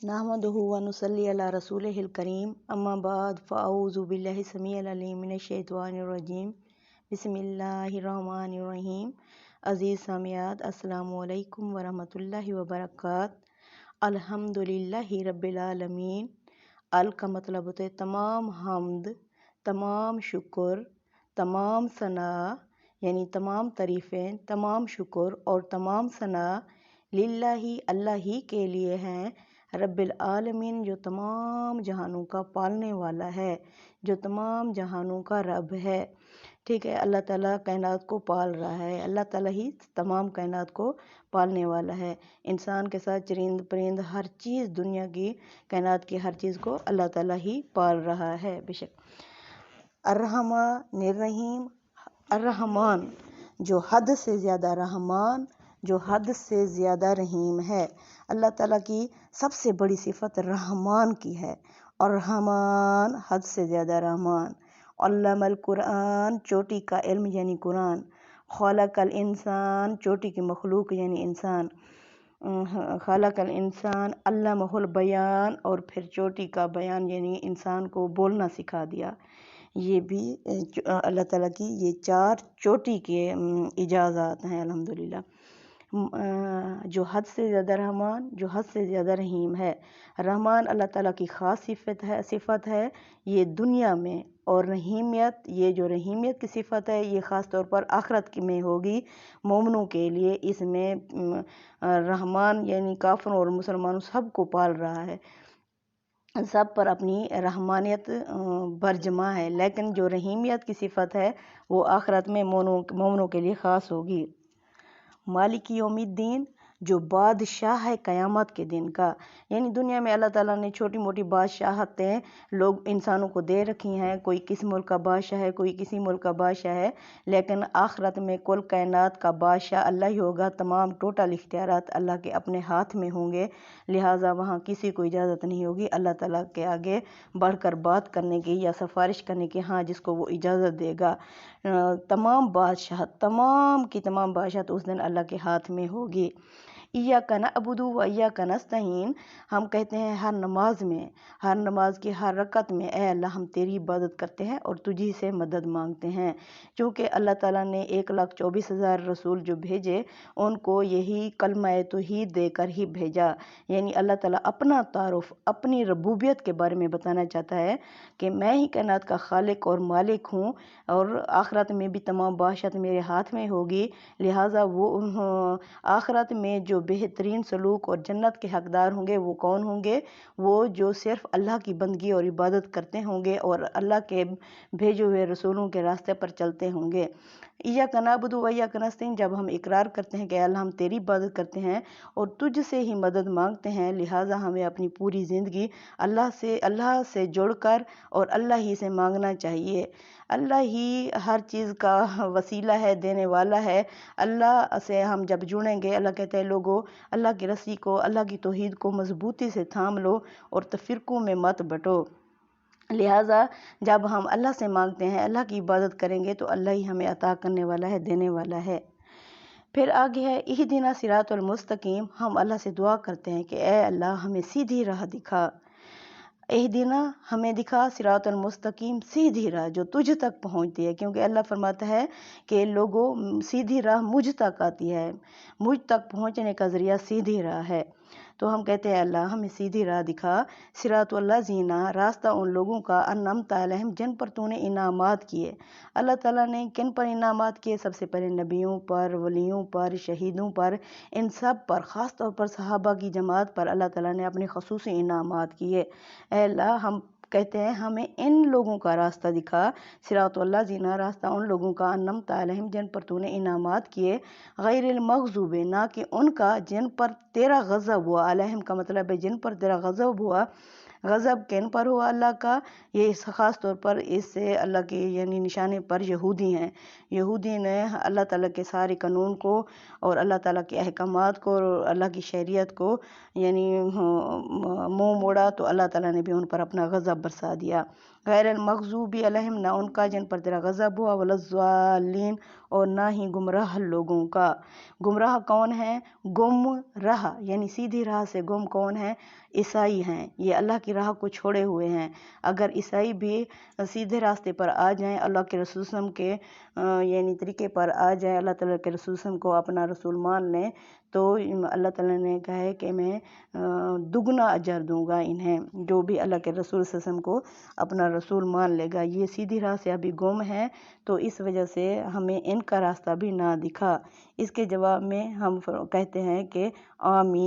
نحمدہ و نصلی علی رسولہ الکریم اما بعد فاعوذ باللہ السمیع العلیم من الشیطان الرجیم بسم اللہ الرحمن الرحیم۔ عزیز سامعات، السلام علیکم ورحمۃ اللہ وبرکاتہ۔ الحمدللہ رب العالمین۔ ال کا مطلب ہوتا ہے تمام حمد، تمام شکر، تمام ثناء، یعنی تمام تعریفیں، تمام شکر اور تمام ثناء للہ اللہ ہی کے لیے ہیں، رب العالمین جو تمام جہانوں کا پالنے والا ہے، جو تمام جہانوں کا رب ہے۔ ٹھیک ہے، اللہ تعالیٰ کائنات کو پال رہا ہے، اللہ تعالیٰ ہی تمام کائنات کو پالنے والا ہے۔ انسان کے ساتھ چرند پرند ہر چیز، دنیا کی کائنات کی ہر چیز کو اللہ تعالیٰ ہی پال رہا ہے بے شک۔ الرحمن الرحیم۔ الرحمن جو حد سے زیادہ رحمان، جو حد سے زیادہ رحیم ہے۔ اللہ تعالیٰ کی سب سے بڑی صفت رحمان کی ہے، اور رحمان حد سے زیادہ رحمان۔ علم القرآن چوٹی کا علم یعنی قرآن۔ خلق الانسان چوٹی کی مخلوق یعنی انسان۔ خلق الانسان علمہ البیان، اور پھر چوٹی کا بیان یعنی انسان کو بولنا سکھا دیا۔ یہ بھی اللہ تعالیٰ کی یہ چار چوٹی کے اجازات ہیں الحمدللہ۔ جو حد سے زیادہ رحمان، جو حد سے زیادہ رحیم ہے۔ رحمان اللہ تعالیٰ کی خاص صفت ہے یہ دنیا میں، اور رحیمیت، یہ جو رحیمیت کی صفت ہے یہ خاص طور پر آخرت میں ہوگی مومنوں کے لیے۔ اس میں رحمان یعنی کافروں اور مسلمانوں سب کو پال رہا ہے، سب پر اپنی رحمانیت برجمہ ہے، لیکن جو رحیمیت کی صفت ہے وہ آخرت میں مومنوں کے لیے خاص ہوگی۔ مالک یوم الدین جو بادشاہ ہے قیامت کے دن کا، یعنی دنیا میں اللہ تعالیٰ نے چھوٹی موٹی بادشاہتیں لوگ انسانوں کو دے رکھی ہیں، کوئی کس ملک کا بادشاہ ہے، کوئی کسی ملک کا بادشاہ ہے، لیکن آخرت میں کل کائنات کا بادشاہ اللہ ہی ہوگا۔ تمام ٹوٹل اختیارات اللہ کے اپنے ہاتھ میں ہوں گے، لہٰذا وہاں کسی کو اجازت نہیں ہوگی اللہ تعالیٰ کے آگے بڑھ کر بات کرنے کی یا سفارش کرنے کی، ہاں جس کو وہ اجازت دے گا۔ تمام بادشاہت، تمام کی تمام بادشاہت اس دن اللہ کے ہاتھ میں ہوگی۔ ایاک نعبد و ایاک نستعین، ہم کہتے ہیں ہر نماز میں، ہر نماز کی ہر رکعت میں، اے اللہ ہم تیری عبادت کرتے ہیں اور تجھی سے مدد مانگتے ہیں، چونکہ اللہ تعالیٰ نے 1,24,000 رسول جو بھیجے ان کو یہی کلمہ توحید دے کر ہی بھیجا، یعنی اللہ تعالیٰ اپنا تعارف، اپنی ربوبیت کے بارے میں بتانا چاہتا ہے کہ میں ہی کائنات کا خالق اور مالک ہوں، اور آخرت میں بھی تمام بادشاہت میرے ہاتھ میں ہوگی، لہٰذا وہ آخرت میں جو بہترین سلوک اور جنت کے حقدار ہوں گے وہ کون ہوں گے؟ وہ جو صرف اللہ کی بندگی اور عبادت کرتے ہوں گے اور اللہ کے بھیجے ہوئے رسولوں کے راستے پر چلتے ہوں گے۔ ایاک نعبد و ایاک نستعین، جب ہم اقرار کرتے ہیں کہ اللہ ہم تیری عبادت کرتے ہیں اور تجھ سے ہی مدد مانگتے ہیں، لہٰذا ہمیں اپنی پوری زندگی اللہ سے جڑ کر اور اللہ ہی سے مانگنا چاہیے۔ اللہ ہی ہر چیز کا وسیلہ ہے، دینے والا ہے۔ اللہ سے ہم جب جڑیں گے، اللہ کہتے ہیں لوگوں اللہ کی رسی کو، اللہ کی توحید کو مضبوطی سے تھام لو اور تفرقوں میں مت بٹو۔ لہٰذا جب ہم اللہ سے مانگتے ہیں، اللہ کی عبادت کریں گے تو اللہ ہی ہمیں عطا کرنے والا ہے، دینے والا ہے۔ پھر آگے ہے اہدنا صراط المستقیم، ہم اللہ سے دعا کرتے ہیں کہ اے اللہ ہمیں سیدھی راہ دکھا۔ اہدنا ہمیں دکھا، صراط المستقیم سیدھی راہ جو تجھ تک پہنچتی ہے، کیونکہ اللہ فرماتا ہے کہ لوگوں سیدھی راہ مجھ تک آتی ہے، مجھ تک پہنچنے کا ذریعہ سیدھی راہ ہے۔ تو ہم کہتے ہیں اللہ ہمیں سیدھی راہ دکھا۔ صراط الذین، راستہ ان لوگوں کا، انعمت علیہم جن پر تو نے انعامات کیے۔ اللہ تعالیٰ نے کن پر انعامات کیے؟ سب سے پہلے نبیوں پر، ولیوں پر، شہیدوں پر، ان سب پر، خاص طور پر صحابہ کی جماعت پر اللہ تعالیٰ نے اپنے خصوصی انعامات کیے۔ اے اللہ ہم کہتے ہیں ہمیں ان لوگوں کا راستہ دکھا، صراط الذین، راستہ ان لوگوں کا، انعمت علیہم جن پر تو نے انعامات کیے، غیر المغضوب، نہ کہ ان کا جن پر تیرا غضب ہوا، علیہم کا مطلب ہے جن پر تیرا غضب ہوا۔ غضب کن پر ہوا اللہ کا؟ یہ خاص طور پر اس سے اللہ کی یعنی نشانے پر یہودی ہیں۔ یہودی نے اللہ تعالیٰ کے سارے قانون کو اور اللہ تعالیٰ کے احکامات کو اور اللہ کی شریعت کو یعنی منہ موڑا، تو اللہ تعالیٰ نے بھی ان پر اپنا غضب برسا دیا۔ غیر المغضوبی علیہم، نہ ان کا جن پر تیرا غضب ہوا، ولا اور نہ ہی گمراہ لوگوں کا۔ گمراہ کون ہے؟ گم راہ یعنی سیدھی راہ سے گم کون ہے؟ عیسائی ہیں، یہ اللہ کی راہ کو چھوڑے ہوئے ہیں۔ اگر عیسائی بھی سیدھے راستے پر آ جائیں، اللہ کے رسول صلی اللہ علیہ وسلم کے یعنی طریقے پر آ جائیں، اللہ تعالیٰ کے رسول صلی اللہ علیہ وسلم کو اپنا رسول مان لیں، تو اللہ تعالیٰ نے کہا ہے کہ میں دگنا اجر دوں گا انہیں، جو بھی اللہ کے رسول صلی اللہ علیہ وسلم کو اپنا رسول مان لے گا۔ یہ سیدھی راہ سے ابھی گم ہے، تو اس وجہ سے ہمیں ان کا راستہ بھی نہ دکھا۔ اس کے جواب میں ہم کہتے ہیں کہ آمین۔